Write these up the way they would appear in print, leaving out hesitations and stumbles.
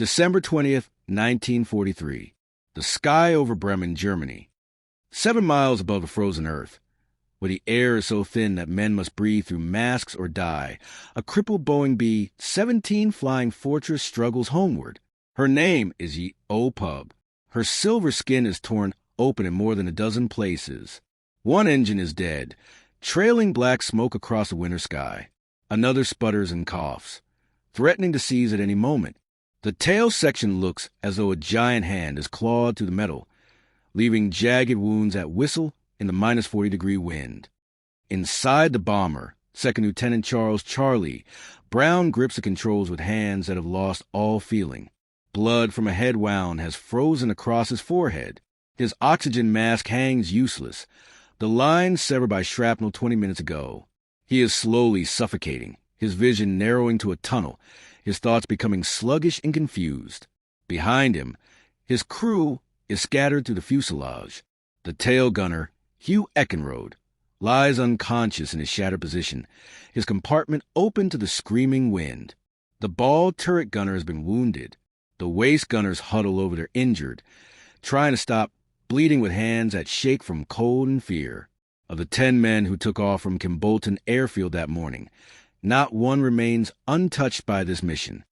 December 20th, 1943. The sky over Bremen, Germany. 7 miles above the frozen earth, where the air is so thin that men must breathe through masks or die, a crippled Boeing B-17 Flying Fortress struggles homeward. Her name is Ye Old Pub. Her silver skin is torn open in more than a dozen places. One engine is dead, trailing black smoke across the winter sky. Another sputters and coughs, threatening to seize at any moment. The tail section looks as though a giant hand has clawed through the metal, leaving jagged wounds that whistle in the minus 40-degree wind. Inside the bomber, Second Lieutenant Charles Charlie Brown grips the controls with hands that have lost all feeling. Blood from a head wound has frozen across his forehead. His oxygen mask hangs useless, the line severed by shrapnel 20 minutes ago. He is slowly suffocating, his vision narrowing to a tunnel, his thoughts becoming sluggish and confused. Behind him, his crew is scattered through the fuselage. The tail gunner, Hugh Eckenrode, lies unconscious in his shattered position, his compartment open to the screaming wind. The ball turret gunner has been wounded. The waist gunners huddle over their injured, trying to stop bleeding with hands that shake from cold and fear. Of the 10 men who took off from Kimbolton Airfield that morning, not one remains untouched by this mission.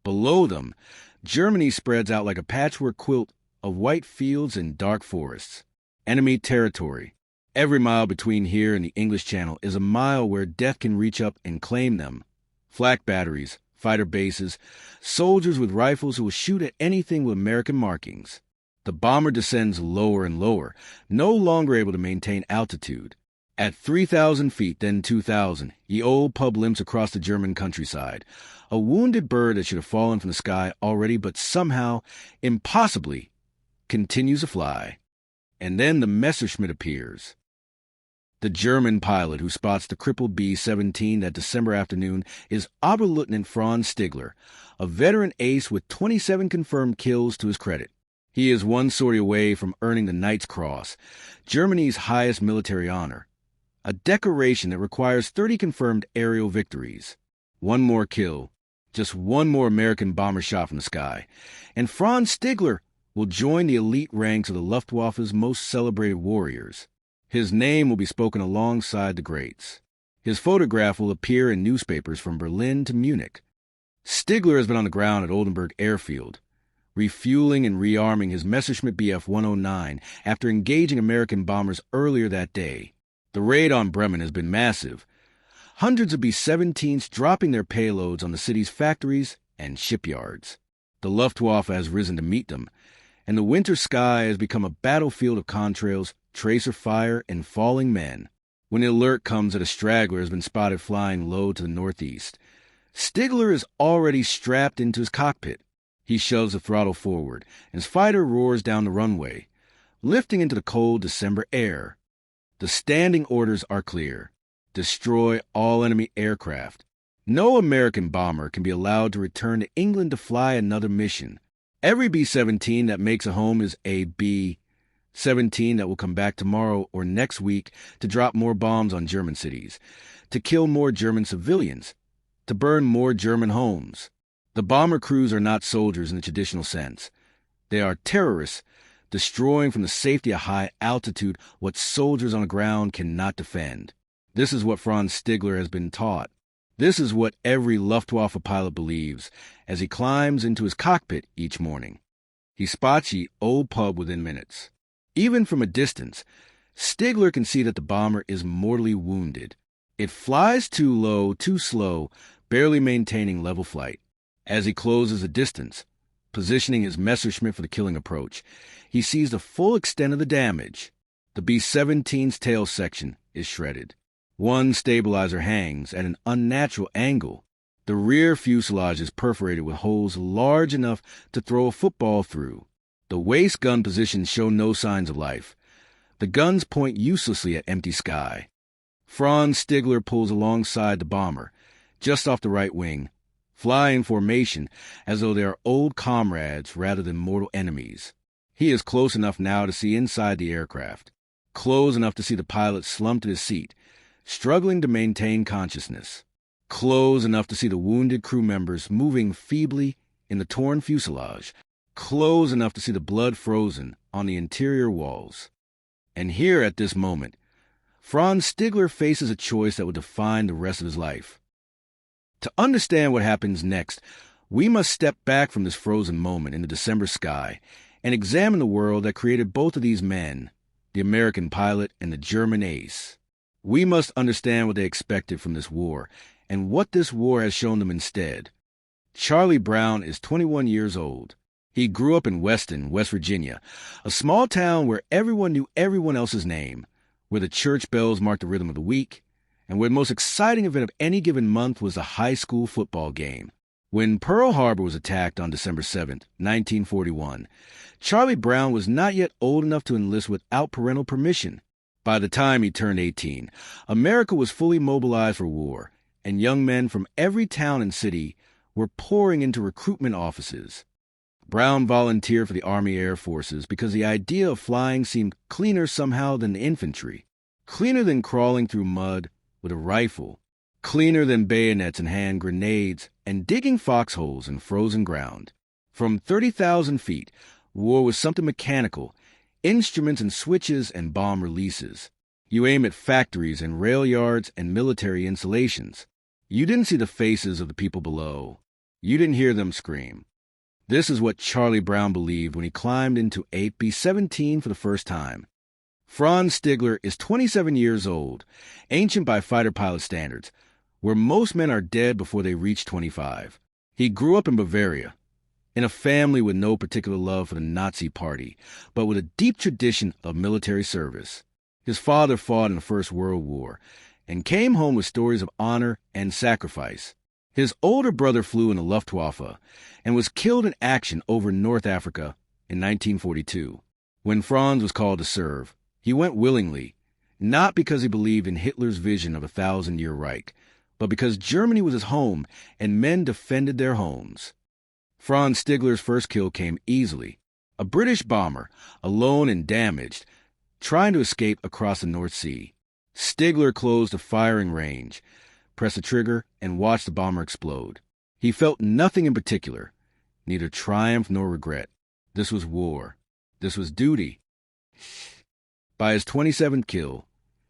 Below them, Germany spreads out like a patchwork quilt of white fields and dark forests. Enemy territory. Every mile between here and the English Channel is a mile where death can reach up and claim them. Flak batteries, fighter bases, soldiers with rifles who will shoot at anything with American markings. The bomber descends lower and lower, no longer able to maintain altitude. At 3,000 feet, then 2,000, Ye Old Pub limps across the German countryside, a wounded bird that should have fallen from the sky already, but somehow, impossibly, continues to fly. And then the Messerschmitt appears. The German pilot who spots the crippled B-17 that December afternoon is Oberleutnant Franz Stigler, a veteran ace with 27 confirmed kills to his credit. He is one sortie away from earning the Knight's Cross, Germany's highest military honor, a decoration that requires 30 confirmed aerial victories. One more kill, just one more American bomber shot from the sky, and Franz Stigler will join the elite ranks of the Luftwaffe's most celebrated warriors. His name will be spoken alongside the greats. His photograph will appear in newspapers from Berlin to Munich. Stigler has been on the ground at Oldenburg Airfield, refueling and rearming his Messerschmitt Bf-109 after engaging American bombers earlier that day. The raid on Bremen has been massive. Hundreds of B-17s dropping their payloads on the city's factories and shipyards. The Luftwaffe has risen to meet them, and the winter sky has become a battlefield of contrails, tracer fire, and falling men. When the alert comes that a straggler has been spotted flying low to the northeast, Stigler is already strapped into his cockpit. He shoves the throttle forward, and his fighter roars down the runway, lifting into the cold December air. The standing orders are clear. Destroy all enemy aircraft. No American bomber can be allowed to return to England to fly another mission. Every B-17 that makes a home is a B-17 that will come back tomorrow or next week to drop more bombs on German cities, to kill more German civilians, to burn more German homes. The bomber crews are not soldiers in the traditional sense. They are terrorists, destroying from the safety of high altitude what soldiers on the ground cannot defend. This is what Franz Stigler has been taught. This is what every Luftwaffe pilot believes as he climbs into his cockpit each morning. He spots Ye Old Pub within minutes. Even from a distance, Stigler can see that the bomber is mortally wounded. It flies too low, too slow, barely maintaining level flight. As he closes the distance, positioning his Messerschmitt for the killing approach, he sees the full extent of the damage. The B-17's tail section is shredded. One stabilizer hangs at an unnatural angle. The rear fuselage is perforated with holes large enough to throw a football through. The waist gun positions show no signs of life. The guns point uselessly at empty sky. Franz Stigler pulls alongside the bomber, just off the right wing, fly in formation as though they are old comrades rather than mortal enemies. He is close enough now to see inside the aircraft, close enough to see the pilot slumped in his seat, struggling to maintain consciousness, close enough to see the wounded crew members moving feebly in the torn fuselage, close enough to see the blood frozen on the interior walls. And here, at this moment, Franz Stigler faces a choice that will define the rest of his life. To understand what happens next, we must step back from this frozen moment in the December sky and examine the world that created both of these men, the American pilot and the German ace. We must understand what they expected from this war and what this war has shown them instead. Charlie Brown is 21 years old. He grew up in Weston, West Virginia, a small town where everyone knew everyone else's name, where the church bells marked the rhythm of the week, and where the most exciting event of any given month was the high school football game. When Pearl Harbor was attacked on December 7, 1941, Charlie Brown was not yet old enough to enlist without parental permission. By the time he turned 18, America was fully mobilized for war, and young men from every town and city were pouring into recruitment offices. Brown volunteered for the Army Air Forces because the idea of flying seemed cleaner somehow than the infantry, cleaner than crawling through mud with a rifle, cleaner than bayonets and hand grenades and digging foxholes in frozen ground. From 30,000 feet, war was something mechanical, instruments and switches and bomb releases. You aim at factories and rail yards and military installations. You didn't see the faces of the people below. You didn't hear them scream. This is what Charlie Brown believed when he climbed into a B-17 for the first time. Franz Stigler is 27 years old, ancient by fighter pilot standards, where most men are dead before they reach 25. He grew up in Bavaria, in a family with no particular love for the Nazi Party, but with a deep tradition of military service. His father fought in the First World War and came home with stories of honor and sacrifice. His older brother flew in the Luftwaffe and was killed in action over North Africa in 1942. When Franz was called to serve, he went willingly, not because he believed in Hitler's vision of a 1,000-year Reich, but because Germany was his home and men defended their homes. Franz Stigler's first kill came easily. A British bomber, alone and damaged, trying to escape across the North Sea. Stigler closed the firing range, pressed the trigger, and watched the bomber explode. He felt nothing in particular, neither triumph nor regret. This was war. This was duty. By his 27th kill,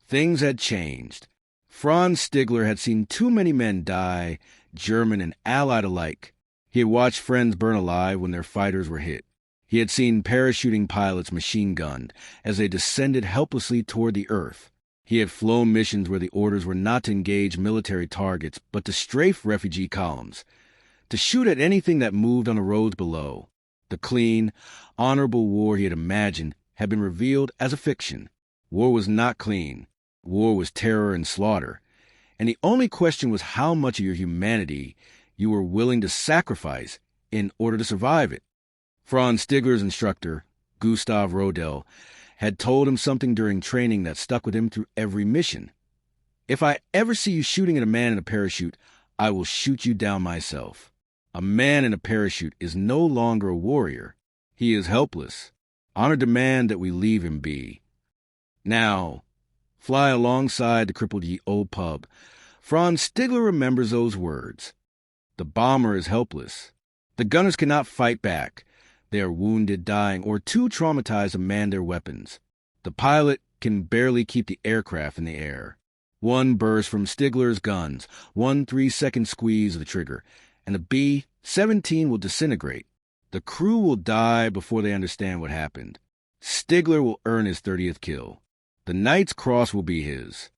things had changed. Franz Stigler had seen too many men die, German and Allied alike. He had watched friends burn alive when their fighters were hit. He had seen parachuting pilots machine-gunned as they descended helplessly toward the earth. He had flown missions where the orders were not to engage military targets, but to strafe refugee columns, to shoot at anything that moved on the roads below. The clean, honorable war he had imagined had been revealed as a fiction. War was not clean. War was terror and slaughter. And the only question was how much of your humanity you were willing to sacrifice in order to survive it. Franz Stigler's instructor, Gustav Rodel, had told him something during training that stuck with him through every mission. If I ever see you shooting at a man in a parachute, I will shoot you down myself. A man in a parachute is no longer a warrior. He is helpless. Honor demand that we leave him be. Now, fly alongside the Crippled Ye Old Pub. Franz Stigler remembers those words. The bomber is helpless. The gunners cannot fight back. They are wounded, dying, or too traumatized to man their weapons. The pilot can barely keep the aircraft in the air. One burst from Stigler's guns, 1 3-second squeeze of the trigger, and the B-17 will disintegrate. The crew will die before they understand what happened. Stigler will earn his 30th kill. The Knight's Cross will be his.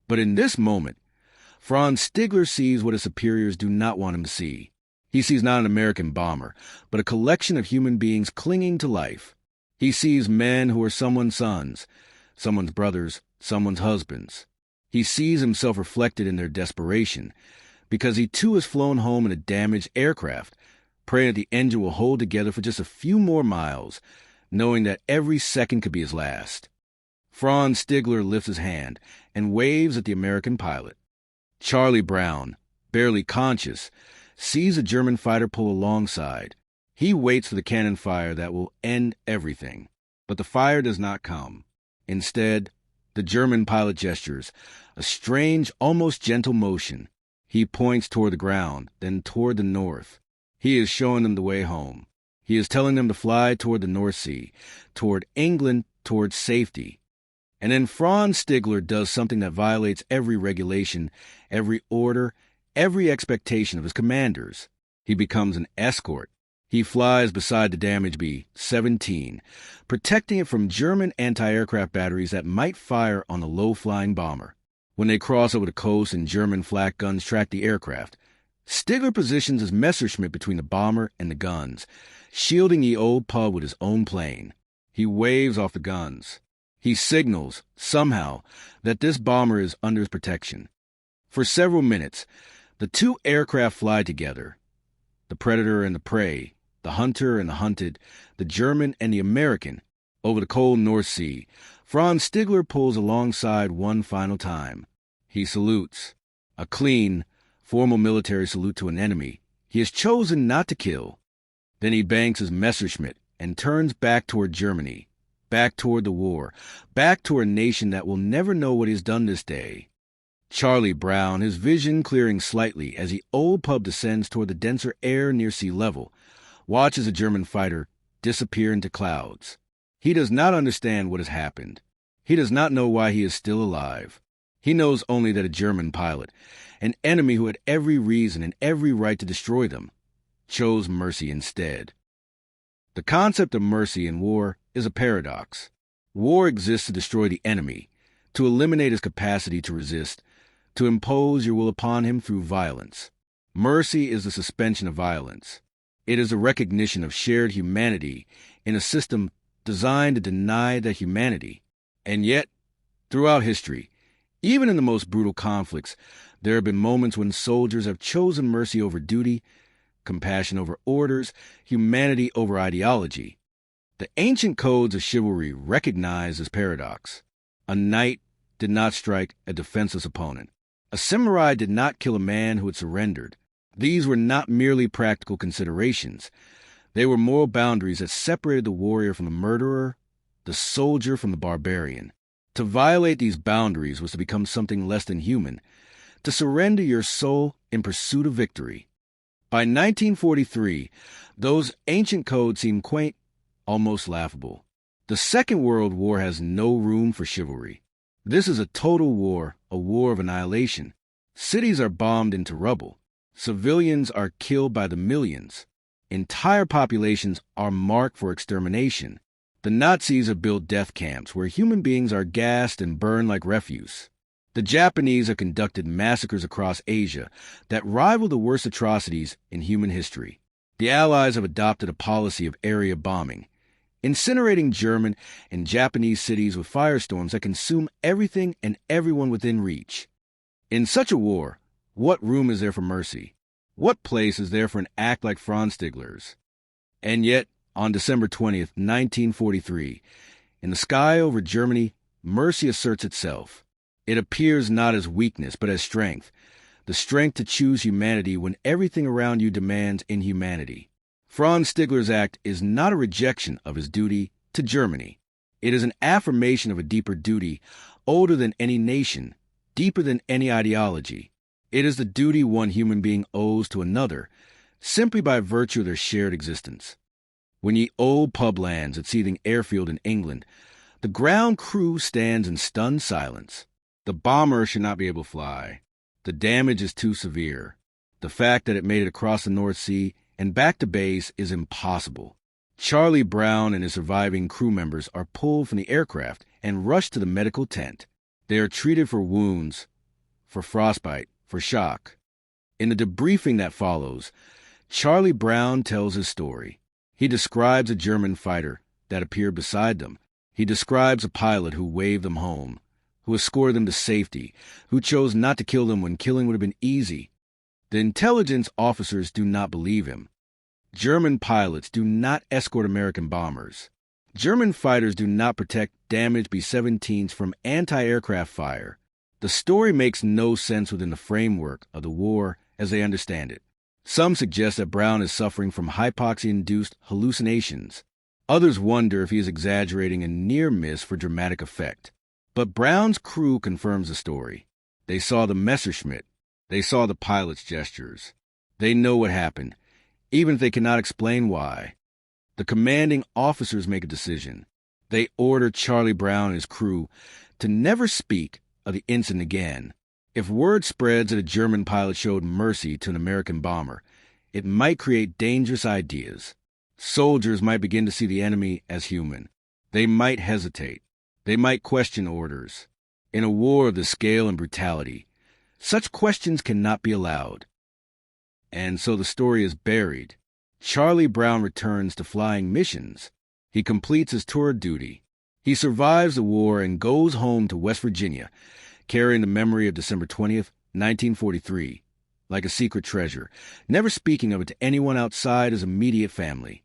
But in this moment, Franz Stigler sees what his superiors do not want him to see. He sees not an American bomber, but a collection of human beings clinging to life. He sees men who are someone's sons, someone's brothers, someone's husbands. He sees himself reflected in their desperation, because he too has flown home in a damaged aircraft, praying that the engine will hold together for just a few more miles, knowing that every second could be his last. Franz Stigler lifts his hand and waves at the American pilot. Charlie Brown, barely conscious, sees a German fighter pull alongside. He waits for the cannon fire that will end everything. But the fire does not come. Instead, the German pilot gestures, a strange, almost gentle motion. He points toward the ground, then toward the north. He is showing them the way home. He is telling them to fly toward the North Sea, toward England, toward safety. And then Franz Stigler does something that violates every regulation, every order, every expectation of his commanders. He becomes an escort. He flies beside the damaged B-17, protecting it from German anti-aircraft batteries that might fire on the low-flying bomber. When they cross over the coast and German flak guns track the aircraft, Stigler positions his Messerschmitt between the bomber and the guns, shielding the old pub with his own plane. He waves off the guns. He signals, somehow, that this bomber is under his protection. For several minutes, the two aircraft fly together. The predator and the prey, the hunter and the hunted, the German and the American, over the cold North Sea. Franz Stigler pulls alongside one final time. He salutes. A clean, formal military salute to an enemy he has chosen not to kill. Then he banks his Messerschmitt and turns back toward Germany, back toward the war, back toward a nation that will never know what he has done this day. Charlie Brown, his vision clearing slightly as the old pub descends toward the denser air near sea level, watches a German fighter disappear into clouds. He does not understand what has happened. He does not know why he is still alive. He knows only that a German pilot, an enemy who had every reason and every right to destroy them, chose mercy instead. The concept of mercy in war is a paradox. War exists to destroy the enemy, to eliminate his capacity to resist, to impose your will upon him through violence. Mercy is the suspension of violence. It is a recognition of shared humanity in a system designed to deny that humanity. And yet, throughout history, even in the most brutal conflicts, there have been moments when soldiers have chosen mercy over duty, compassion over orders, humanity over ideology. The ancient codes of chivalry recognize this paradox. A knight did not strike a defenseless opponent. A samurai did not kill a man who had surrendered. These were not merely practical considerations. They were moral boundaries that separated the warrior from the murderer, the soldier from the barbarian. To violate these boundaries was to become something less than human, to surrender your soul in pursuit of victory. By 1943, those ancient codes seemed quaint, almost laughable. The Second World War has no room for chivalry. This is a total war, a war of annihilation. Cities are bombed into rubble. Civilians are killed by the millions. Entire populations are marked for extermination. The Nazis have built death camps where human beings are gassed and burned like refuse. The Japanese have conducted massacres across Asia that rival the worst atrocities in human history. The Allies have adopted a policy of area bombing, incinerating German and Japanese cities with firestorms that consume everything and everyone within reach. In such a war, what room is there for mercy? What place is there for an act like Franz Stigler's? And yet, on December 20th, 1943, in the sky over Germany, mercy asserts itself. It appears not as weakness, but as strength, the strength to choose humanity when everything around you demands inhumanity. Franz Stigler's act is not a rejection of his duty to Germany. It is an affirmation of a deeper duty, older than any nation, deeper than any ideology. It is the duty one human being owes to another, simply by virtue of their shared existence. When ye old pub lands at Seething Airfield in England, the ground crew stands in stunned silence. The bomber should not be able to fly. The damage is too severe. The fact that it made it across the North Sea and back to base is impossible. Charlie Brown and his surviving crew members are pulled from the aircraft and rushed to the medical tent. They are treated for wounds, for frostbite, for shock. In the debriefing that follows, Charlie Brown tells his story. He describes a German fighter that appeared beside them. He describes a pilot who waved them home, who escorted them to safety, who chose not to kill them when killing would have been easy. The intelligence officers do not believe him. German pilots do not escort American bombers. German fighters do not protect damaged B-17s from anti-aircraft fire. The story makes no sense within the framework of the war as they understand it. Some suggest that Brown is suffering from hypoxia-induced hallucinations. Others wonder if he is exaggerating a near miss for dramatic effect. But Brown's crew confirms the story. They saw the Messerschmitt. They saw the pilot's gestures. They know what happened. even if they cannot explain why. The commanding officers make a decision. They order Charlie Brown and his crew to never speak of the incident again. If word spreads that a German pilot showed mercy to an American bomber, it might create dangerous ideas. Soldiers might begin to see the enemy as human. They might hesitate. They might question orders. In a war of the scale and brutality, such questions cannot be allowed. And so the story is buried. Charlie Brown returns to flying missions. He completes his tour of duty. He survives the war and goes home to West Virginia, carrying the memory of December 20th, 1943, like a secret treasure, never speaking of it to anyone outside his immediate family.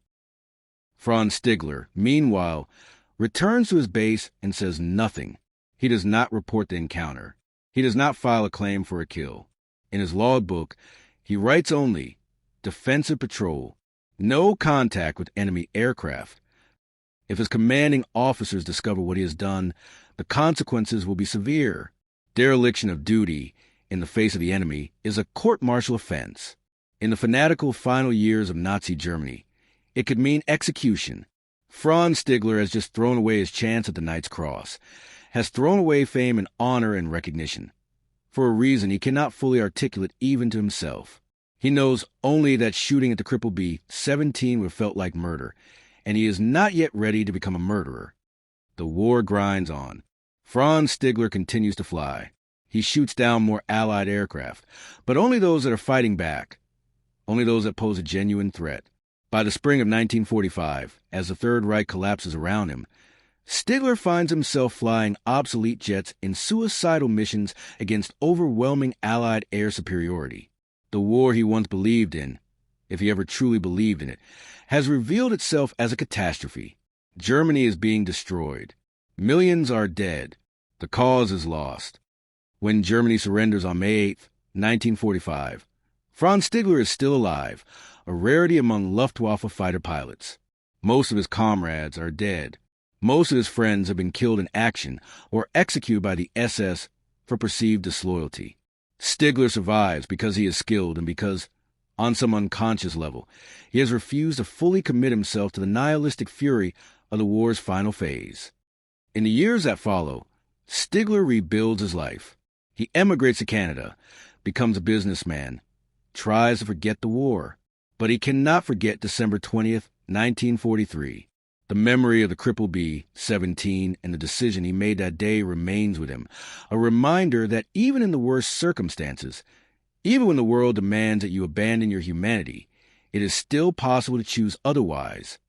Franz Stigler, meanwhile, returns to his base and says nothing. He does not report the encounter. He does not file a claim for a kill. In his logbook, he writes only, "Defensive patrol, no contact with enemy aircraft." If his commanding officers discover what he has done, the consequences will be severe. Dereliction of duty in the face of the enemy is a court-martial offense. In the fanatical final years of Nazi Germany, it could mean execution. Franz Stigler has just thrown away his chance at the Knight's Cross, has thrown away fame and honor and recognition, for a reason he cannot fully articulate even to himself. He knows only that shooting at the Crippled B-17 would have felt like murder, and he is not yet ready to become a murderer. The war grinds on. Franz Stigler continues to fly. He shoots down more Allied aircraft, but only those that are fighting back, only those that pose a genuine threat. By the spring of 1945, as the Third Reich collapses around him, Stigler finds himself flying obsolete jets in suicidal missions against overwhelming Allied air superiority. The war he once believed in, if he ever truly believed in it, has revealed itself as a catastrophe. Germany is being destroyed. Millions are dead. The cause is lost. When Germany surrenders on May 8, 1945, Franz Stigler is still alive, a rarity among Luftwaffe fighter pilots. Most of his comrades are dead. Most of his friends have been killed in action or executed by the SS for perceived disloyalty. Stigler survives because he is skilled and because, on some unconscious level, he has refused to fully commit himself to the nihilistic fury of the war's final phase. In the years that follow, Stigler rebuilds his life. He emigrates to Canada, becomes a businessman, tries to forget the war, but he cannot forget December 20th, 1943. The memory of the Crippled B-17 and the decision he made that day remains with him, a reminder that even in the worst circumstances, even when the world demands that you abandon your humanity, it is still possible to choose otherwise.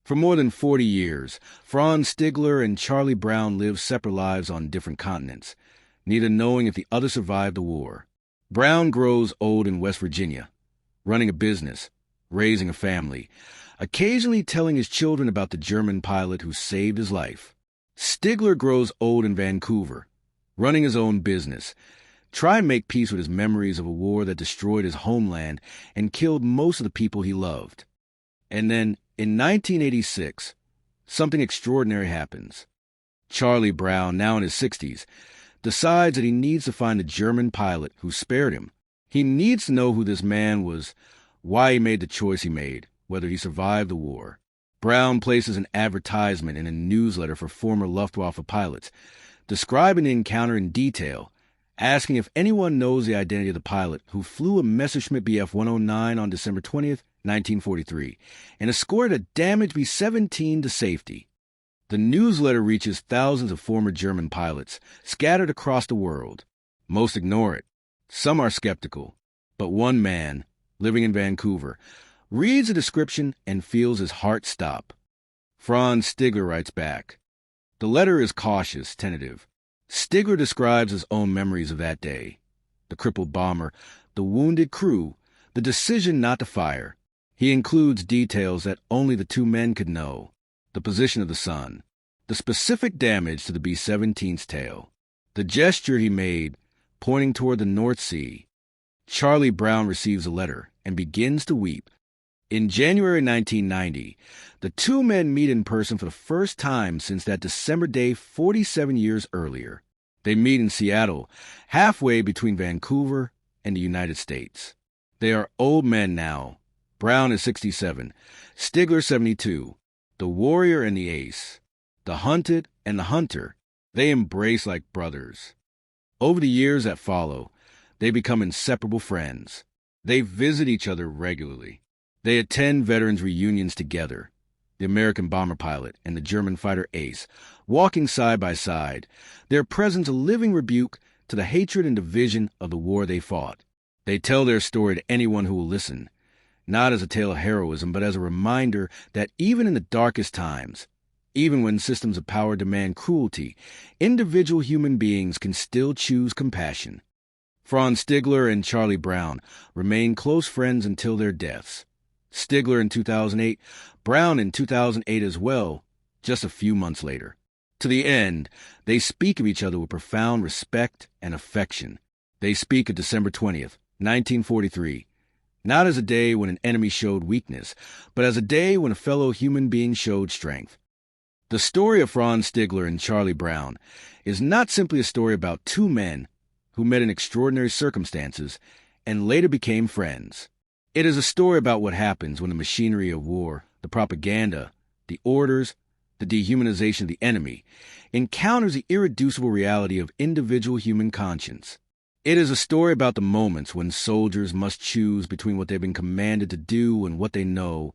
For more than 40 years, Franz Stigler and Charlie Brown lived separate lives on different continents, neither knowing if the other survived the war. Brown grows old in West Virginia, running a business, raising a family, occasionally telling his children about the German pilot who saved his life. Stigler grows old in Vancouver, running his own business, trying to make peace with his memories of a war that destroyed his homeland and killed most of the people he loved. And then, in 1986, something extraordinary happens. Charlie Brown, now in his 60s, decides that he needs to find the German pilot who spared him. He needs to know who this man was, why he made the choice he made, whether he survived the war. Brown places an advertisement in a newsletter for former Luftwaffe pilots, describing the encounter in detail, asking if anyone knows the identity of the pilot who flew a Messerschmitt Bf-109 on December 20th, 1943, and escorted a damaged B-17 to safety. The newsletter reaches thousands of former German pilots scattered across the world. Most ignore it. Some are skeptical. But one man, living in Vancouver, reads the description and feels his heart stop. Franz Stigler writes back. The letter is cautious, tentative. Stigler describes his own memories of that day. The crippled bomber, the wounded crew, the decision not to fire. He includes details that only the two men could know. The position of the sun, the specific damage to the B-17's tail, the gesture he made, pointing toward the North Sea. Charlie Brown receives a letter and begins to weep. In January 1990, the two men meet in person for the first time since that December day 47 years earlier. They meet in Seattle, halfway between Vancouver and the United States. They are old men now, Brown is 67, Stigler 72. The warrior and the ace, the hunted and the hunter, they embrace like brothers. Over the years that follow, they become inseparable friends. They visit each other regularly. They attend veterans' reunions together. The American bomber pilot and the German fighter ace, walking side by side, their presence a living rebuke to the hatred and division of the war they fought. They tell their story to anyone who will listen, not as a tale of heroism, but as a reminder that even in the darkest times, even when systems of power demand cruelty, individual human beings can still choose compassion. Franz Stigler and Charlie Brown remained close friends until their deaths. Stigler in 2008, Brown in 2008 as well, just a few months later. To the end, they speak of each other with profound respect and affection. They speak of December 20th, 1943, not as a day when an enemy showed weakness, but as a day when a fellow human being showed strength. The story of Franz Stigler and Charlie Brown is not simply a story about two men who met in extraordinary circumstances and later became friends. It is a story about what happens when the machinery of war, the propaganda, the orders, the dehumanization of the enemy, encounters the irreducible reality of individual human conscience. It is a story about the moments when soldiers must choose between what they've been commanded to do and what they know,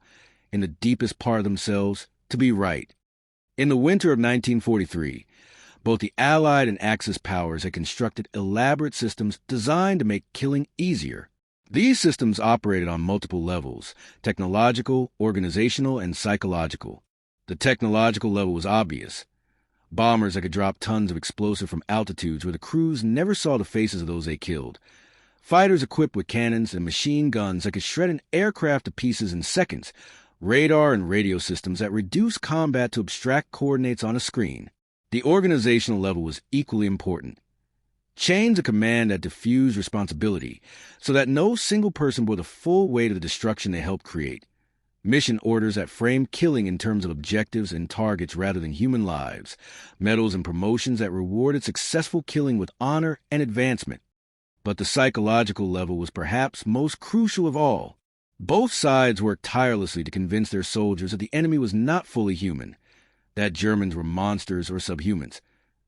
in the deepest part of themselves, to be right. In the winter of 1943, both the Allied and Axis powers had constructed elaborate systems designed to make killing easier. These systems operated on multiple levels: technological, organizational, and psychological. The technological level was obvious. Bombers that could drop tons of explosive from altitudes where the crews never saw the faces of those they killed. Fighters equipped with cannons and machine guns that could shred an aircraft to pieces in seconds. Radar and radio systems that reduced combat to abstract coordinates on a screen. The organizational level was equally important. Chains of command that diffused responsibility so that no single person bore the full weight of the destruction they helped create. Mission orders that framed killing in terms of objectives and targets rather than human lives. Medals and promotions that rewarded successful killing with honor and advancement. But the psychological level was perhaps most crucial of all. Both sides worked tirelessly to convince their soldiers that the enemy was not fully human, that Germans were monsters or subhumans,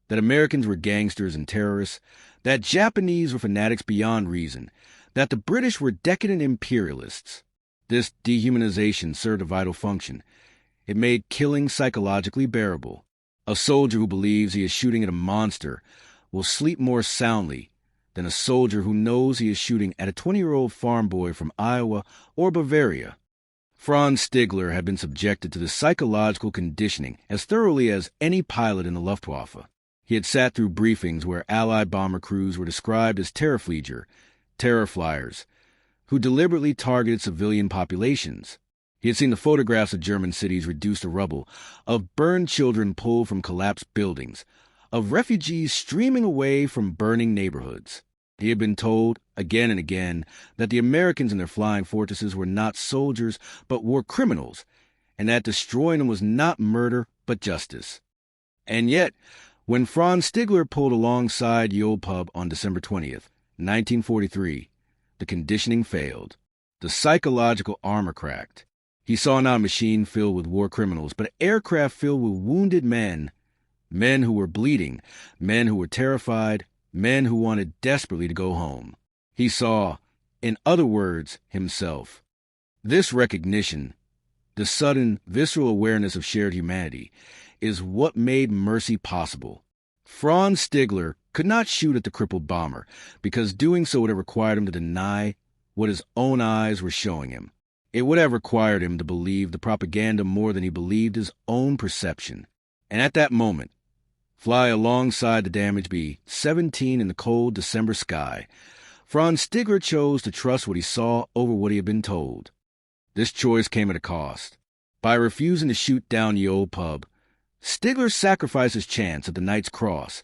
that Americans were gangsters and terrorists, that Japanese were fanatics beyond reason, that the British were decadent imperialists. This dehumanization served a vital function. It made killing psychologically bearable. A soldier who believes he is shooting at a monster will sleep more soundly than a soldier who knows he is shooting at a 20-year-old farm boy from Iowa or Bavaria. Franz Stigler had been subjected to this psychological conditioning as thoroughly as any pilot in the Luftwaffe. He had sat through briefings where Allied bomber crews were described as Terrorflieger, terror flyers, who deliberately targeted civilian populations. He had seen the photographs of German cities reduced to rubble, of burned children pulled from collapsed buildings, of refugees streaming away from burning neighborhoods. He had been told, again and again, that the Americans in their flying fortresses were not soldiers, but war criminals, and that destroying them was not murder, but justice. And yet, when Franz Stigler pulled alongside the old pub on December 20th, 1943, the conditioning failed. The psychological armor cracked. He saw not a machine filled with war criminals, but an aircraft filled with wounded men. Men who were bleeding, men who were terrified, men who wanted desperately to go home. He saw, in other words, himself. This recognition, the sudden, visceral awareness of shared humanity, is what made mercy possible. Franz Stigler could not shoot at the crippled bomber because doing so would have required him to deny what his own eyes were showing him. It would have required him to believe the propaganda more than he believed his own perception. And at that moment, fly alongside the damaged B-17 in the cold December sky, Franz Stigler chose to trust what he saw over what he had been told. This choice came at a cost. By refusing to shoot down the old pub, Stigler sacrificed his chance at the Knight's Cross,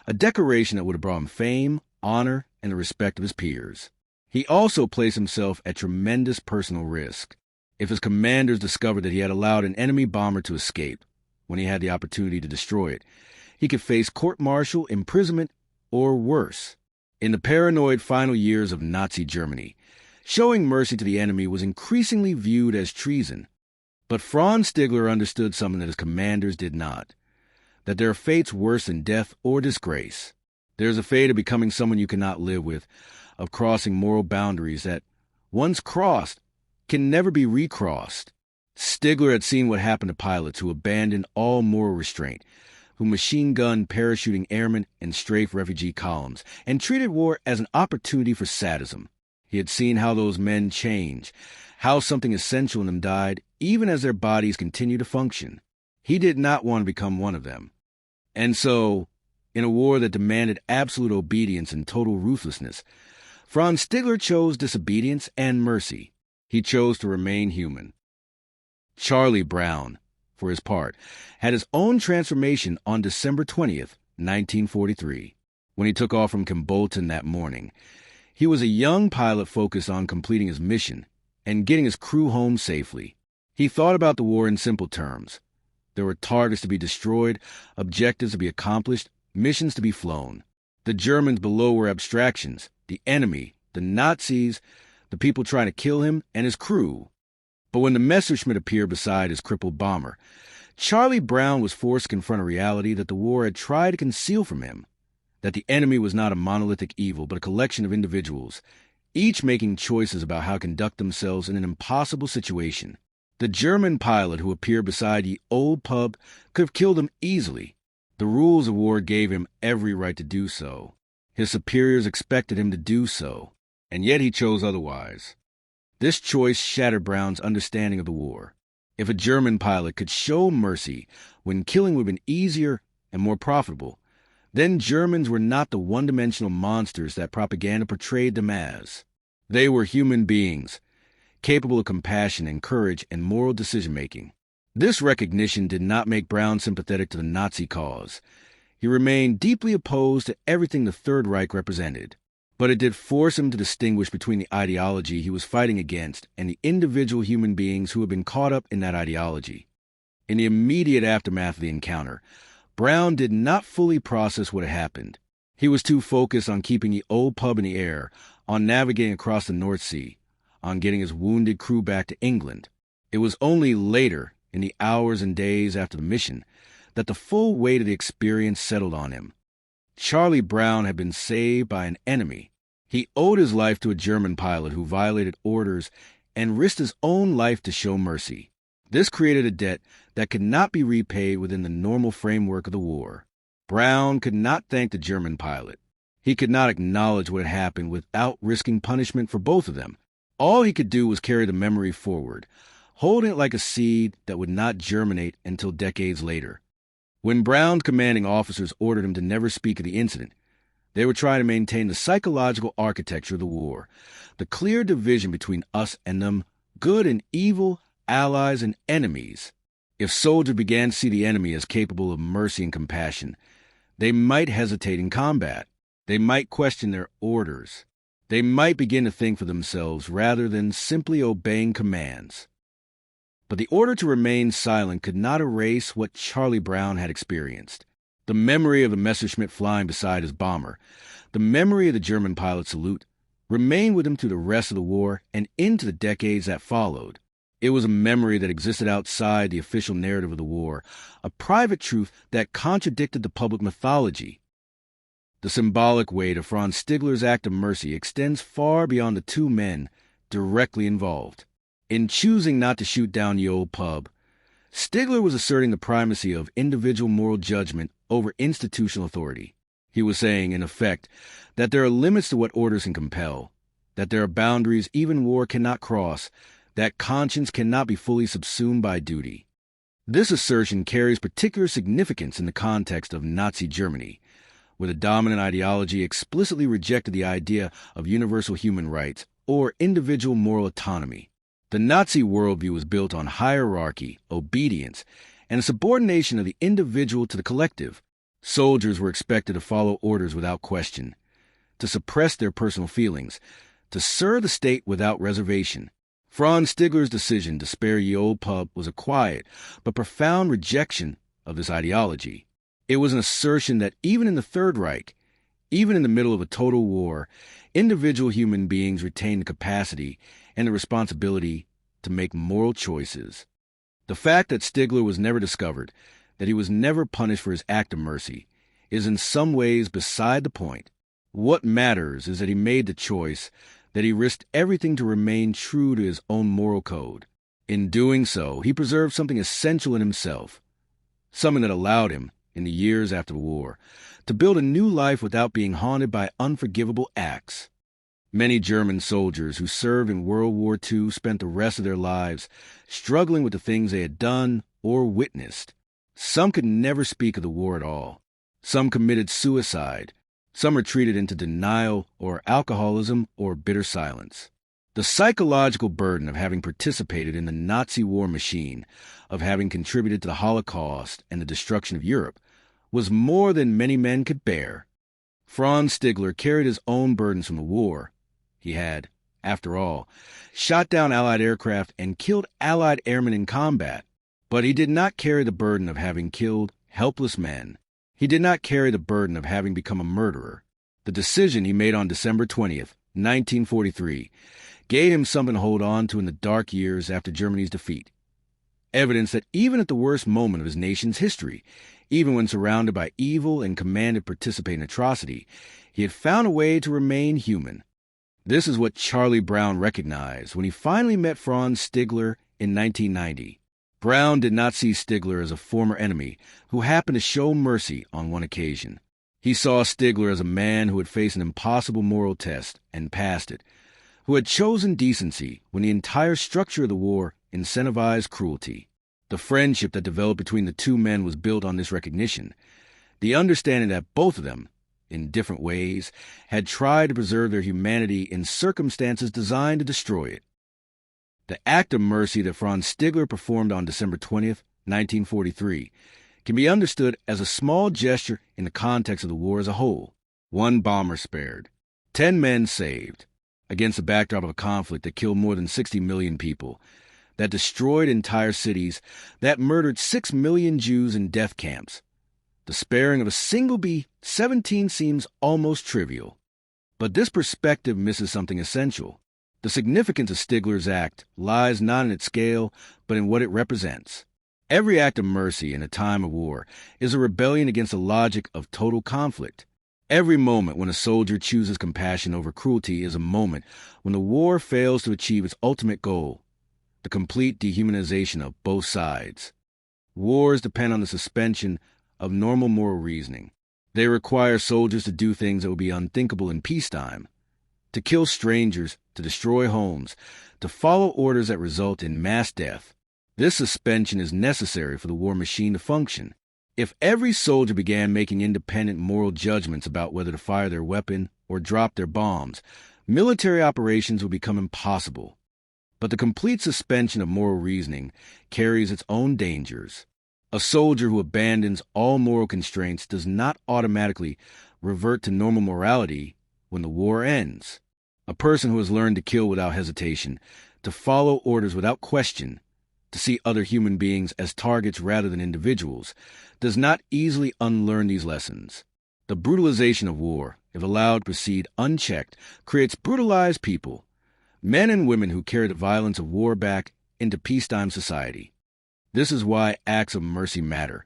a decoration that would have brought him fame, honor, and the respect of his peers. He also placed himself at tremendous personal risk. If his commanders discovered that he had allowed an enemy bomber to escape when he had the opportunity to destroy it, he could face court-martial, imprisonment, or worse. In the paranoid final years of Nazi Germany, Showing mercy to the enemy was increasingly viewed as treason. But Franz Stigler understood something that his commanders did not, that there are fates worse than death or disgrace. There's a fate of becoming someone you cannot live with, of crossing moral boundaries that, once crossed, can never be recrossed. Stigler had seen what happened to pilots who abandoned all moral restraint, who machine-gunned parachuting airmen and strafed refugee columns, and treated war as an opportunity for sadism. He had seen how those men change, how something essential in them died, even as their bodies continued to function. He did not want to become one of them. And so, in a war that demanded absolute obedience and total ruthlessness, Franz Stigler chose disobedience and mercy. He chose to remain human. Charlie Brown, for his part, had his own transformation on December 20th, 1943, when he took off from Kimbolton that morning. He was a young pilot focused on completing his mission and getting his crew home safely. He thought about the war in simple terms. There were targets to be destroyed, objectives to be accomplished, missions to be flown. The Germans below were abstractions, the enemy, the Nazis, the people trying to kill him, and his crew. But when the Messerschmitt appeared beside his crippled bomber, Charlie Brown was forced to confront a reality that the war had tried to conceal from him, that the enemy was not a monolithic evil, but a collection of individuals, each making choices about how to conduct themselves in an impossible situation. The German pilot who appeared beside the old pub could have killed him easily. The rules of war gave him every right to do so. His superiors expected him to do so, and yet he chose otherwise. This choice shattered Brown's understanding of the war. If a German pilot could show mercy when killing would have been easier and more profitable, then Germans were not the one-dimensional monsters that propaganda portrayed them as. They were human beings, capable of compassion and courage and moral decision-making. This recognition did not make Brown sympathetic to the Nazi cause. He remained deeply opposed to everything the Third Reich represented. But it did force him to distinguish between the ideology he was fighting against and the individual human beings who had been caught up in that ideology. In the immediate aftermath of the encounter, Brown did not fully process what had happened. He was too focused on keeping the old pub in the air, on navigating across the North Sea, on getting his wounded crew back to England. It was only later, in the hours and days after the mission, that the full weight of the experience settled on him. Charlie Brown had been saved by an enemy. He owed his life to a German pilot who violated orders and risked his own life to show mercy. This created a debt that could not be repaid within the normal framework of the war. Brown could not thank the German pilot. He could not acknowledge what had happened without risking punishment for both of them. All he could do was carry the memory forward, holding it like a seed that would not germinate until decades later. When Brown's commanding officers ordered him to never speak of the incident, they were trying to maintain the psychological architecture of the war, the clear division between us and them, good and evil, allies and enemies. If soldiers began to see the enemy as capable of mercy and compassion, they might hesitate in combat. They might question their orders. They might begin to think for themselves rather than simply obeying commands. But the order to remain silent could not erase what Charlie Brown had experienced. The memory of the Messerschmitt flying beside his bomber, the memory of the German pilot's salute, remained with him through the rest of the war and into the decades that followed. It was a memory that existed outside the official narrative of the war, a private truth that contradicted the public mythology. The symbolic weight of Franz Stigler's act of mercy extends far beyond the two men directly involved. In choosing not to shoot down the old pub, Stigler was asserting the primacy of individual moral judgment over institutional authority. He was saying, in effect, that there are limits to what orders can compel, that there are boundaries even war cannot cross, that conscience cannot be fully subsumed by duty. This assertion carries particular significance in the context of Nazi Germany, where the dominant ideology explicitly rejected the idea of universal human rights or individual moral autonomy. The Nazi worldview was built on hierarchy, obedience, and a subordination of the individual to the collective. Soldiers were expected to follow orders without question, to suppress their personal feelings, to serve the state without reservation. Franz Stigler's decision to spare ye old pub was a quiet but profound rejection of this ideology. It was an assertion that even in the Third Reich, Even in the middle of a total war, individual human beings retain the capacity and the responsibility to make moral choices. The fact that Stigler was never discovered, that he was never punished for his act of mercy, is in some ways beside the point. What matters is that he made the choice, that he risked everything to remain true to his own moral code. In doing so, he preserved something essential in himself, something that allowed him, in the years after the war, to build a new life without being haunted by unforgivable acts. Many German soldiers who served in World War II spent the rest of their lives struggling with the things they had done or witnessed. Some could never speak of the war at all. Some committed suicide. Some retreated into denial or alcoholism or bitter silence. The psychological burden of having participated in the Nazi war machine, of having contributed to the Holocaust and the destruction of Europe, was more than many men could bear. Franz Stigler carried his own burdens from the war. He had, after all, shot down Allied aircraft and killed Allied airmen in combat. But he did not carry the burden of having killed helpless men. He did not carry the burden of having become a murderer. The decision he made on December 20th, 1943, gave him something to hold on to in the dark years after Germany's defeat. Evidence that even at the worst moment of his nation's history, even when surrounded by evil and commanded to participate in atrocity, he had found a way to remain human. This is what Charlie Brown recognized when he finally met Franz Stigler in 1990. Brown did not see Stigler as a former enemy who happened to show mercy on one occasion. He saw Stigler as a man who had faced an impossible moral test and passed it, who had chosen decency when the entire structure of the war incentivized cruelty. The friendship that developed between the two men was built on this recognition, the understanding that both of them, in different ways, had tried to preserve their humanity in circumstances designed to destroy it. The act of mercy that Franz Stigler performed on December 20th, 1943, can be understood as a small gesture in the context of the war as a whole. 1 bomber spared, 10 men saved, against the backdrop of a conflict that killed more than 60 million people, that destroyed entire cities, that murdered 6 million Jews in death camps. The sparing of a single B-17 seems almost trivial. But this perspective misses something essential. The significance of Stigler's act lies not in its scale, but in what it represents. Every act of mercy in a time of war is a rebellion against the logic of total conflict. Every moment when a soldier chooses compassion over cruelty is a moment when the war fails to achieve its ultimate goal, the complete dehumanization of both sides. Wars depend on the suspension of normal moral reasoning. They require soldiers to do things that would be unthinkable in peacetime, to kill strangers, to destroy homes, to follow orders that result in mass death. This suspension is necessary for the war machine to function. If every soldier began making independent moral judgments about whether to fire their weapon or drop their bombs, military operations would become impossible. But the complete suspension of moral reasoning carries its own dangers. A soldier who abandons all moral constraints does not automatically revert to normal morality when the war ends. A person who has learned to kill without hesitation, to follow orders without question, to see other human beings as targets rather than individuals, does not easily unlearn these lessons. The brutalization of war, if allowed to proceed unchecked, creates brutalized people, men and women who carry the violence of war back into peacetime society. This is why acts of mercy matter,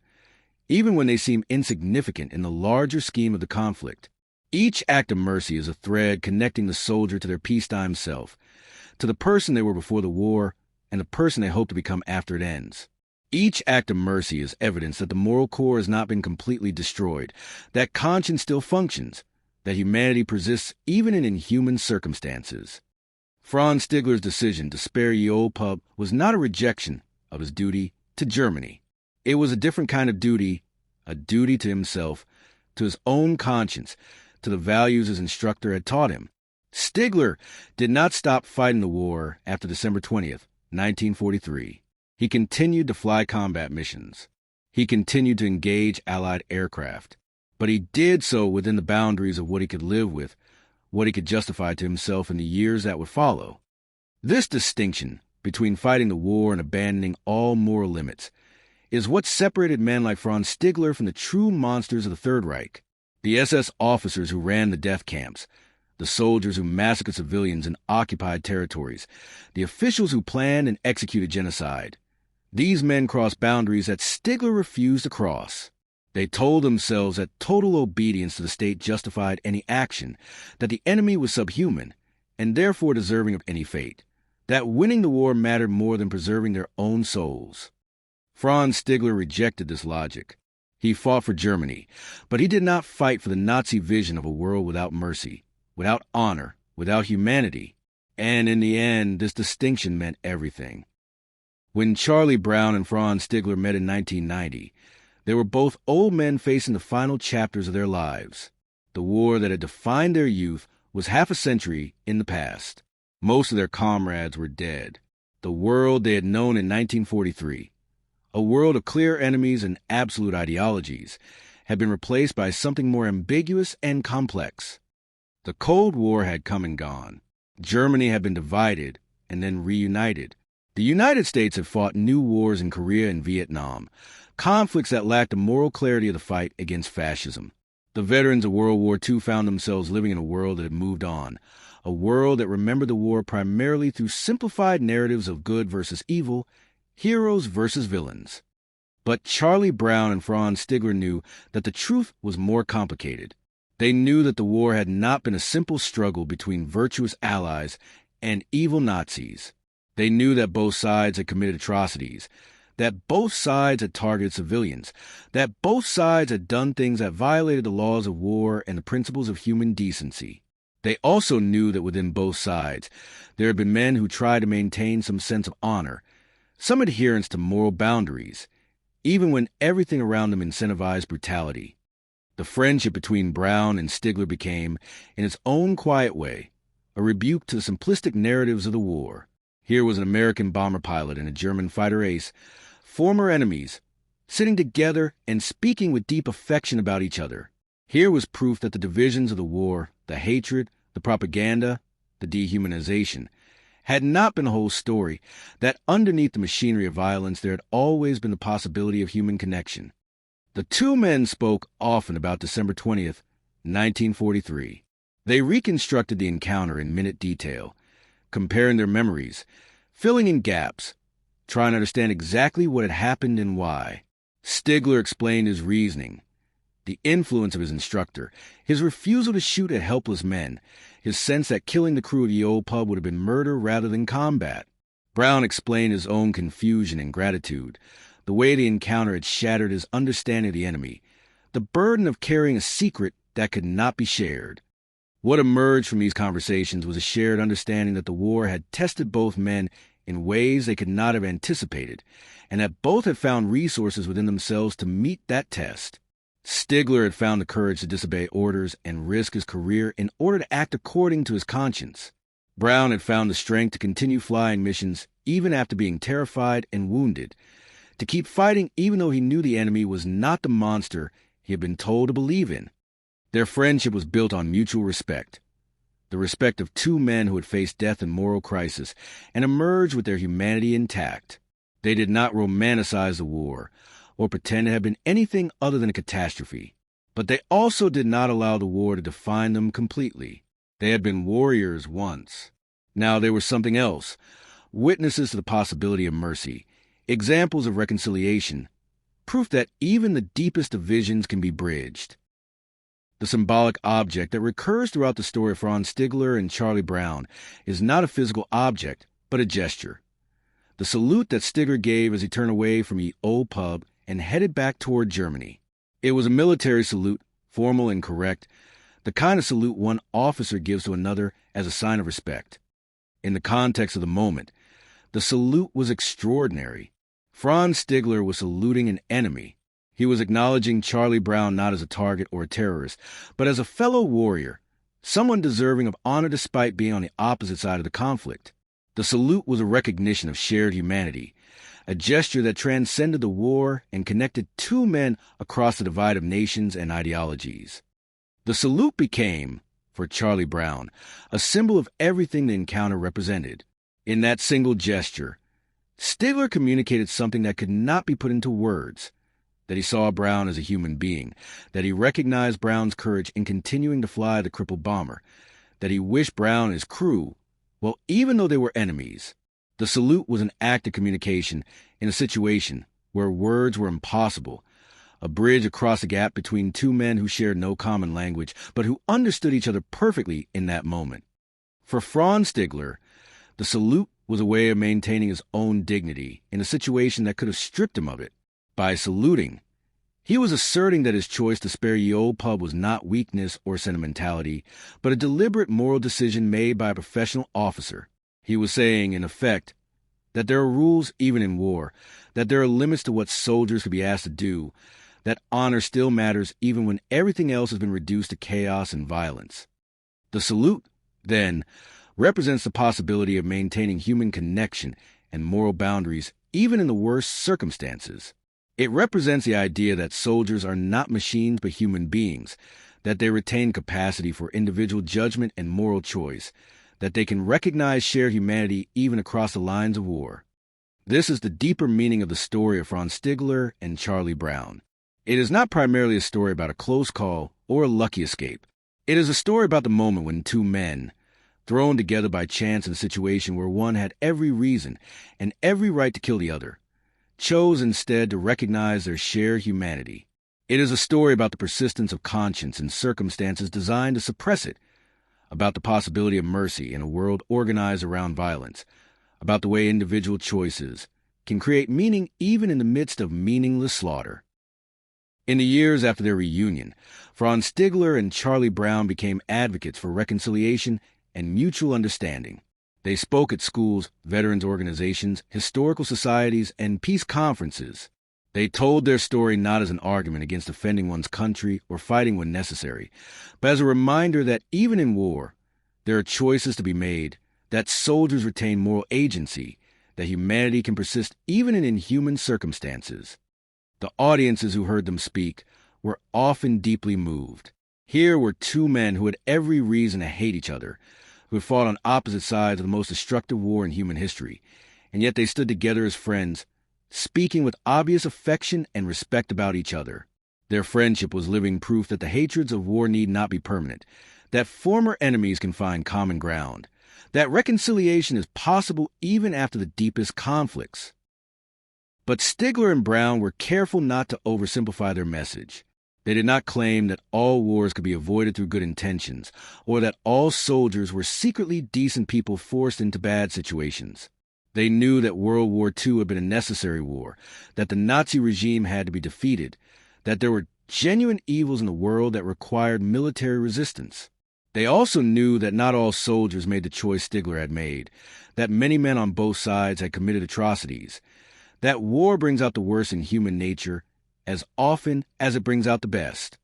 even when they seem insignificant in the larger scheme of the conflict. Each act of mercy is a thread connecting the soldier to their peacetime self, to the person they were before the war, and the person they hope to become after it ends. Each act of mercy is evidence that the moral core has not been completely destroyed, that conscience still functions, that humanity persists even in inhuman circumstances. Franz Stigler's decision to spare Ye Olde Pub was not a rejection of his duty to Germany. It was a different kind of duty, a duty to himself, to his own conscience, to the values his instructor had taught him. Stigler did not stop fighting the war after December 20th, 1943. He continued to fly combat missions. He continued to engage Allied aircraft. But he did so within the boundaries of what he could live with, what he could justify to himself in the years that would follow. This distinction between fighting the war and abandoning all moral limits is what separated men like Franz Stigler from the true monsters of the Third Reich. The SS officers who ran the death camps, the soldiers who massacred civilians in occupied territories, the officials who planned and executed genocide. These men crossed boundaries that Stigler refused to cross. They told themselves that total obedience to the state justified any action, that the enemy was subhuman, and therefore deserving of any fate, that winning the war mattered more than preserving their own souls. Franz Stigler rejected this logic. He fought for Germany, but he did not fight for the Nazi vision of a world without mercy, without honor, without humanity, and in the end, this distinction meant everything. When Charlie Brown and Franz Stigler met in 1990, they were both old men facing the final chapters of their lives. The war that had defined their youth was half a century in the past. Most of their comrades were dead. The world they had known in 1943, a world of clear enemies and absolute ideologies, had been replaced by something more ambiguous and complex. The Cold War had come and gone. Germany had been divided and then reunited. The United States had fought new wars in Korea and Vietnam, conflicts that lacked the moral clarity of the fight against fascism. The veterans of World War II found themselves living in a world that had moved on, a world that remembered the war primarily through simplified narratives of good versus evil, heroes versus villains. But Charlie Brown and Franz Stigler knew that the truth was more complicated. They knew that the war had not been a simple struggle between virtuous allies and evil Nazis. They knew that both sides had committed atrocities, that both sides had targeted civilians, that both sides had done things that violated the laws of war and the principles of human decency. They also knew that within both sides, there had been men who tried to maintain some sense of honor, some adherence to moral boundaries, even when everything around them incentivized brutality. The friendship between Brown and Stigler became, in its own quiet way, a rebuke to the simplistic narratives of the war. Here was an American bomber pilot and a German fighter ace, former enemies, sitting together and speaking with deep affection about each other. Here was proof that the divisions of the war, the hatred, the propaganda, the dehumanization, had not been the whole story, that underneath the machinery of violence there had always been the possibility of human connection. The two men spoke often about December 20th, 1943. They reconstructed the encounter in minute detail, comparing their memories, filling in gaps, trying to understand exactly what had happened and why. Stigler explained his reasoning, the influence of his instructor, his refusal to shoot at helpless men, his sense that killing the crew of the old pub would have been murder rather than combat. Brown explained his own confusion and gratitude, the way the encounter had shattered his understanding of the enemy, the burden of carrying a secret that could not be shared. What emerged from these conversations was a shared understanding that the war had tested both men in ways they could not have anticipated, and that both had found resources within themselves to meet that test. Stigler had found the courage to disobey orders and risk his career in order to act according to his conscience. Brown had found the strength to continue flying missions even after being terrified and wounded, to keep fighting even though he knew the enemy was not the monster he had been told to believe in. Their friendship was built on mutual respect, the respect of two men who had faced death and moral crisis and emerged with their humanity intact. They did not romanticize the war or pretend it had been anything other than a catastrophe, but they also did not allow the war to define them completely. They had been warriors once. Now they were something else, witnesses to the possibility of mercy, examples of reconciliation, proof that even the deepest divisions can be bridged. The symbolic object that recurs throughout the story of Franz Stigler and Charlie Brown is not a physical object, but a gesture. The salute that Stigler gave as he turned away from the old pub and headed back toward Germany. It was a military salute, formal and correct, the kind of salute one officer gives to another as a sign of respect. In the context of the moment, the salute was extraordinary. Franz Stigler was saluting an enemy. He was acknowledging Charlie Brown not as a target or a terrorist, but as a fellow warrior, someone deserving of honor despite being on the opposite side of the conflict. The salute was a recognition of shared humanity, a gesture that transcended the war and connected two men across the divide of nations and ideologies. The salute became, for Charlie Brown, a symbol of everything the encounter represented. In that single gesture, Stigler communicated something that could not be put into words. that he saw Brown as a human being, that he recognized Brown's courage in continuing to fly the crippled bomber, that he wished Brown and his crew, well, even though they were enemies. The salute was an act of communication in a situation where words were impossible, a bridge across a gap between two men who shared no common language, but who understood each other perfectly in that moment. For Franz Stigler, the salute was a way of maintaining his own dignity in a situation that could have stripped him of it. By saluting, he was asserting that his choice to spare ye old pub was not weakness or sentimentality, but a deliberate moral decision made by a professional officer. He was saying, in effect, that there are rules even in war, that there are limits to what soldiers could be asked to do, that honor still matters even when everything else has been reduced to chaos and violence. The salute, then, represents the possibility of maintaining human connection and moral boundaries even in the worst circumstances. It represents the idea that soldiers are not machines but human beings, that they retain capacity for individual judgment and moral choice, that they can recognize shared humanity even across the lines of war. This is the deeper meaning of the story of Franz Stigler and Charlie Brown. It is not primarily a story about a close call or a lucky escape. It is a story about the moment when two men, thrown together by chance in a situation where one had every reason and every right to kill the other, chose instead to recognize their shared humanity. It is a story about the persistence of conscience in circumstances designed to suppress it, about the possibility of mercy in a world organized around violence, about the way individual choices can create meaning even in the midst of meaningless slaughter. In the years after their reunion, Franz Stigler and Charlie Brown became advocates for reconciliation and mutual understanding. They spoke at schools, veterans organizations, historical societies, and peace conferences. They told their story not as an argument against defending one's country or fighting when necessary, but as a reminder that even in war, there are choices to be made, that soldiers retain moral agency, that humanity can persist even in inhuman circumstances. The audiences who heard them speak were often deeply moved. Here were two men who had every reason to hate each other, who had fought on opposite sides of the most destructive war in human history, and yet they stood together as friends, speaking with obvious affection and respect about each other. Their friendship was living proof that the hatreds of war need not be permanent, that former enemies can find common ground, that reconciliation is possible even after the deepest conflicts. But Stigler and Brown were careful not to oversimplify their message. They did not claim that all wars could be avoided through good intentions, or that all soldiers were secretly decent people forced into bad situations. They knew that World War II had been a necessary war, that the Nazi regime had to be defeated, that there were genuine evils in the world that required military resistance. They also knew that not all soldiers made the choice Stigler had made, that many men on both sides had committed atrocities, that war brings out the worst in human nature as often as it brings out the best.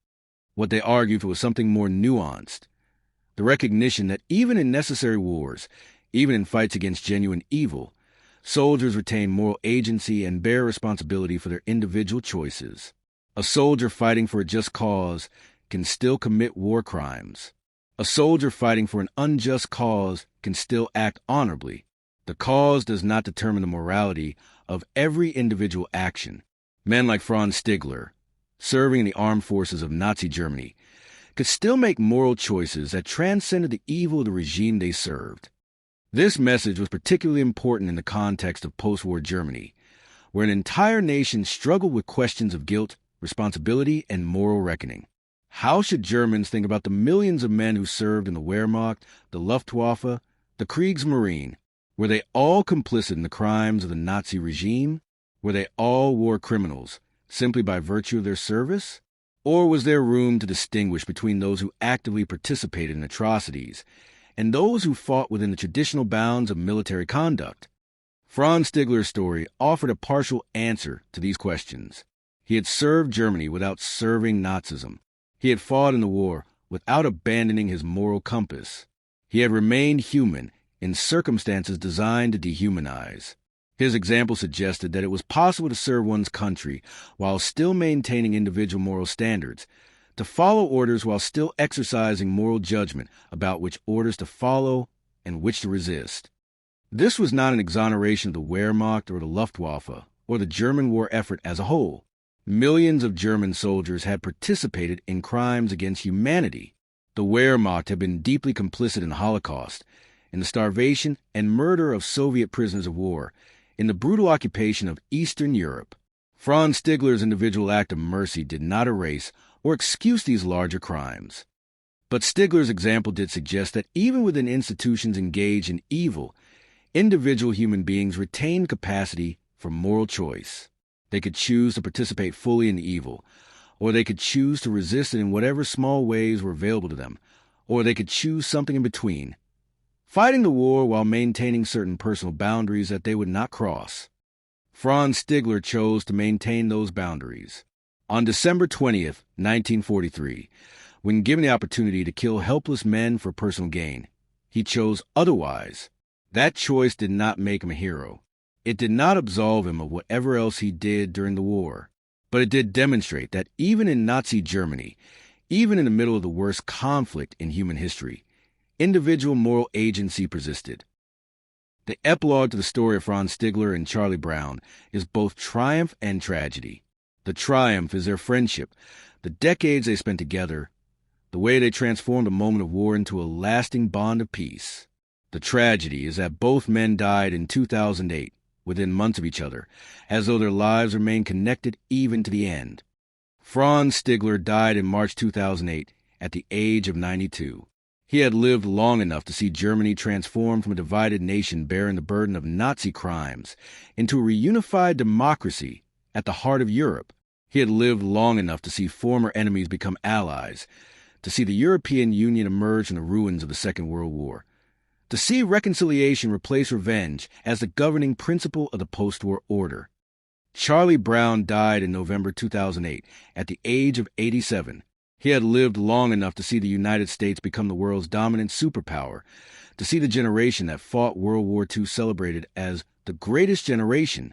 What they argued for was something more nuanced, the recognition that even in necessary wars, even in fights against genuine evil, soldiers retain moral agency and bear responsibility for their individual choices. A soldier fighting for a just cause can still commit war crimes. A soldier fighting for an unjust cause can still act honorably. The cause does not determine the morality of every individual action. Men like Franz Stigler, serving in the armed forces of Nazi Germany, could still make moral choices that transcended the evil of the regime they served. This message was particularly important in the context of post-war Germany, where an entire nation struggled with questions of guilt, responsibility, and moral reckoning. How should Germans think about the millions of men who served in the Wehrmacht, the Luftwaffe, the Kriegsmarine? Were they all complicit in the crimes of the Nazi regime? Were they all war criminals, simply by virtue of their service? Or was there room to distinguish between those who actively participated in atrocities and those who fought within the traditional bounds of military conduct? Franz Stigler's story offered a partial answer to these questions. He had served Germany without serving Nazism. He had fought in the war without abandoning his moral compass. He had remained human in circumstances designed to dehumanize. His example suggested that it was possible to serve one's country while still maintaining individual moral standards, to follow orders while still exercising moral judgment about which orders to follow and which to resist. This was not an exoneration of the Wehrmacht or the Luftwaffe or the German war effort as a whole. Millions of German soldiers had participated in crimes against humanity. The Wehrmacht had been deeply complicit in the Holocaust, in the starvation and murder of Soviet prisoners of war, in the brutal occupation of Eastern Europe. Franz Stigler's individual act of mercy did not erase or excuse these larger crimes. But Stigler's example did suggest that even within institutions engaged in evil, individual human beings retained capacity for moral choice. They could choose to participate fully in the evil, or they could choose to resist it in whatever small ways were available to them, or they could choose something in between, fighting the war while maintaining certain personal boundaries that they would not cross. Franz Stigler chose to maintain those boundaries. On December 20th, 1943, when given the opportunity to kill helpless men for personal gain, he chose otherwise. That choice did not make him a hero. It did not absolve him of whatever else he did during the war, but it did demonstrate that even in Nazi Germany, even in the middle of the worst conflict in human history, individual moral agency persisted. The epilogue to the story of Franz Stigler and Charlie Brown is both triumph and tragedy. The triumph is their friendship, the decades they spent together, the way they transformed a moment of war into a lasting bond of peace. The tragedy is that both men died in 2008, within months of each other, as though their lives remained connected even to the end. Franz Stigler died in March 2008 at the age of 92. He had lived long enough to see Germany transform from a divided nation bearing the burden of Nazi crimes into a reunified democracy at the heart of Europe. He had lived long enough to see former enemies become allies, to see the European Union emerge from the ruins of the Second World War, to see reconciliation replace revenge as the governing principle of the post-war order. Charlie Brown died in November 2008 at the age of 87. He had lived long enough to see the United States become the world's dominant superpower, to see the generation that fought World War II celebrated as the greatest generation,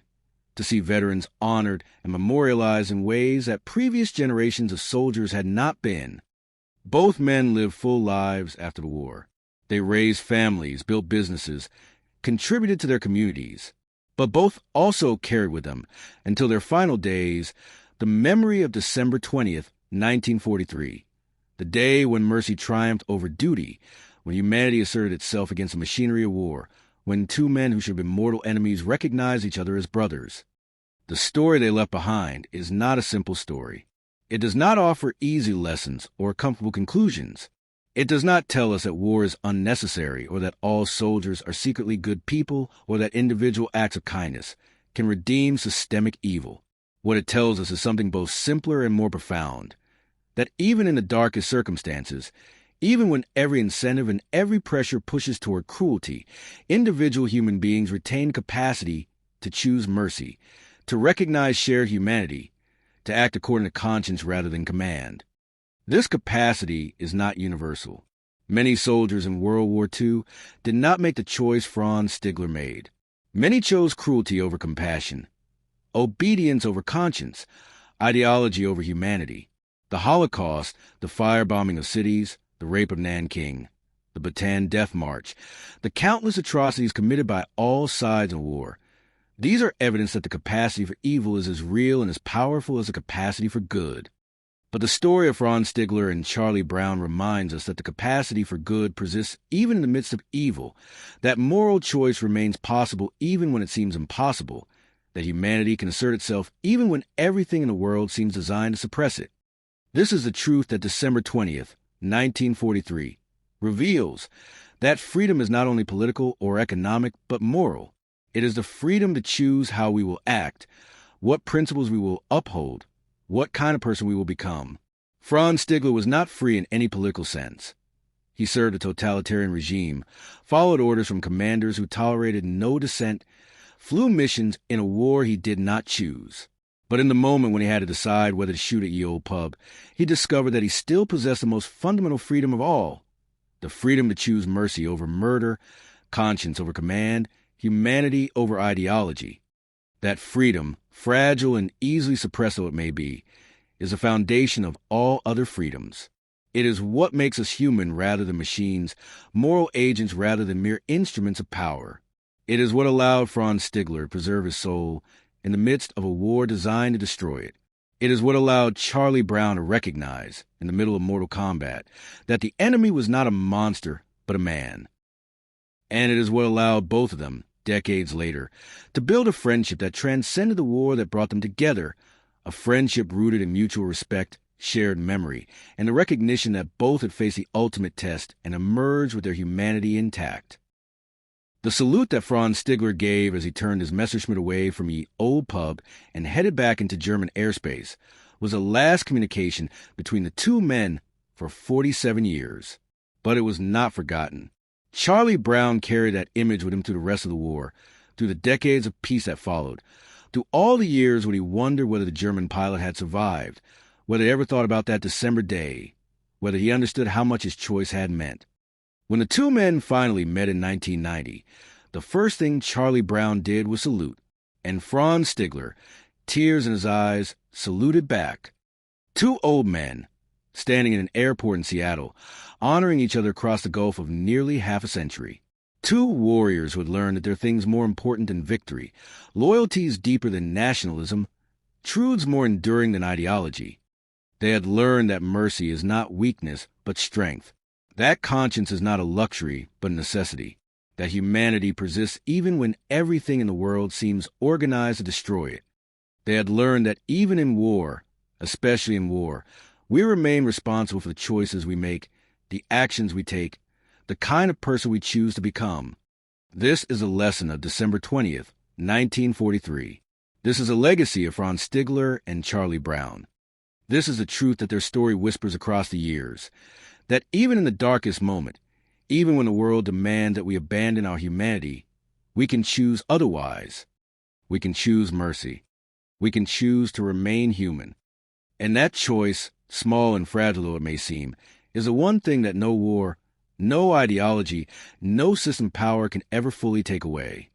to see veterans honored and memorialized in ways that previous generations of soldiers had not been. Both men lived full lives after the war. They raised families, built businesses, contributed to their communities, but both also carried with them, until their final days, the memory of December 20th, 1943, the day when mercy triumphed over duty, when humanity asserted itself against the machinery of war, when two men who should have been mortal enemies recognized each other as brothers. The story they left behind is not a simple story. It does not offer easy lessons or comfortable conclusions. It does not tell us that war is unnecessary or that all soldiers are secretly good people or that individual acts of kindness can redeem systemic evil. What it tells us is something both simpler and more profound, that even in the darkest circumstances, even when every incentive and every pressure pushes toward cruelty, individual human beings retain capacity to choose mercy, to recognize shared humanity, to act according to conscience rather than command. This capacity is not universal. Many soldiers in World War II did not make the choice Franz Stigler made. Many chose cruelty over compassion, obedience over conscience, ideology over humanity. The Holocaust, the firebombing of cities, the rape of Nanking, the Bataan Death March, the countless atrocities committed by all sides in war. These are evidence that the capacity for evil is as real and as powerful as the capacity for good. But the story of Franz Stigler and Charlie Brown reminds us that the capacity for good persists even in the midst of evil, that moral choice remains possible even when it seems impossible, that humanity can assert itself even when everything in the world seems designed to suppress it. This is the truth that December 20th, 1943, reveals, that freedom is not only political or economic, but moral. It is the freedom to choose how we will act, what principles we will uphold, what kind of person we will become. Franz Stigler was not free in any political sense. He served a totalitarian regime, followed orders from commanders who tolerated no dissent, flew missions in a war he did not choose. But in the moment when he had to decide whether to shoot at ye old pub, he discovered that he still possessed the most fundamental freedom of all, the freedom to choose mercy over murder, conscience over command, humanity over ideology. That freedom, fragile and easily suppressed though it may be, is the foundation of all other freedoms. It is what makes us human rather than machines, moral agents rather than mere instruments of power. It is what allowed Franz Stigler to preserve his soul in the midst of a war designed to destroy it. It is what allowed Charlie Brown to recognize, in the middle of Mortal Kombat, that the enemy was not a monster, but a man. And it is what allowed both of them, decades later, to build a friendship that transcended the war that brought them together, a friendship rooted in mutual respect, shared memory, and the recognition that both had faced the ultimate test and emerged with their humanity intact. The salute that Franz Stigler gave as he turned his Messerschmitt away from the old pub and headed back into German airspace was a last communication between the two men for 47 years. But it was not forgotten. Charlie Brown carried that image with him through the rest of the war, through the decades of peace that followed, through all the years when he wondered whether the German pilot had survived, whether he ever thought about that December day, whether he understood how much his choice had meant. When the two men finally met in 1990, the first thing Charlie Brown did was salute, and Franz Stigler, tears in his eyes, saluted back. Two old men, standing in an airport in Seattle, honoring each other across the gulf of nearly half a century. Two warriors who had learned that there are things more important than victory, loyalties deeper than nationalism, truths more enduring than ideology. They had learned that mercy is not weakness, but strength. That conscience is not a luxury, but a necessity. That humanity persists even when everything in the world seems organized to destroy it. They had learned that even in war, especially in war, we remain responsible for the choices we make, the actions we take, the kind of person we choose to become. This is a lesson of December 20th, 1943. This is a legacy of Franz Stigler and Charlie Brown. This is the truth that their story whispers across the years. That even in the darkest moment, even when the world demands that we abandon our humanity, we can choose otherwise. We can choose mercy. We can choose to remain human. And that choice, small and fragile though it may seem, is the one thing that no war, no ideology, no system power can ever fully take away.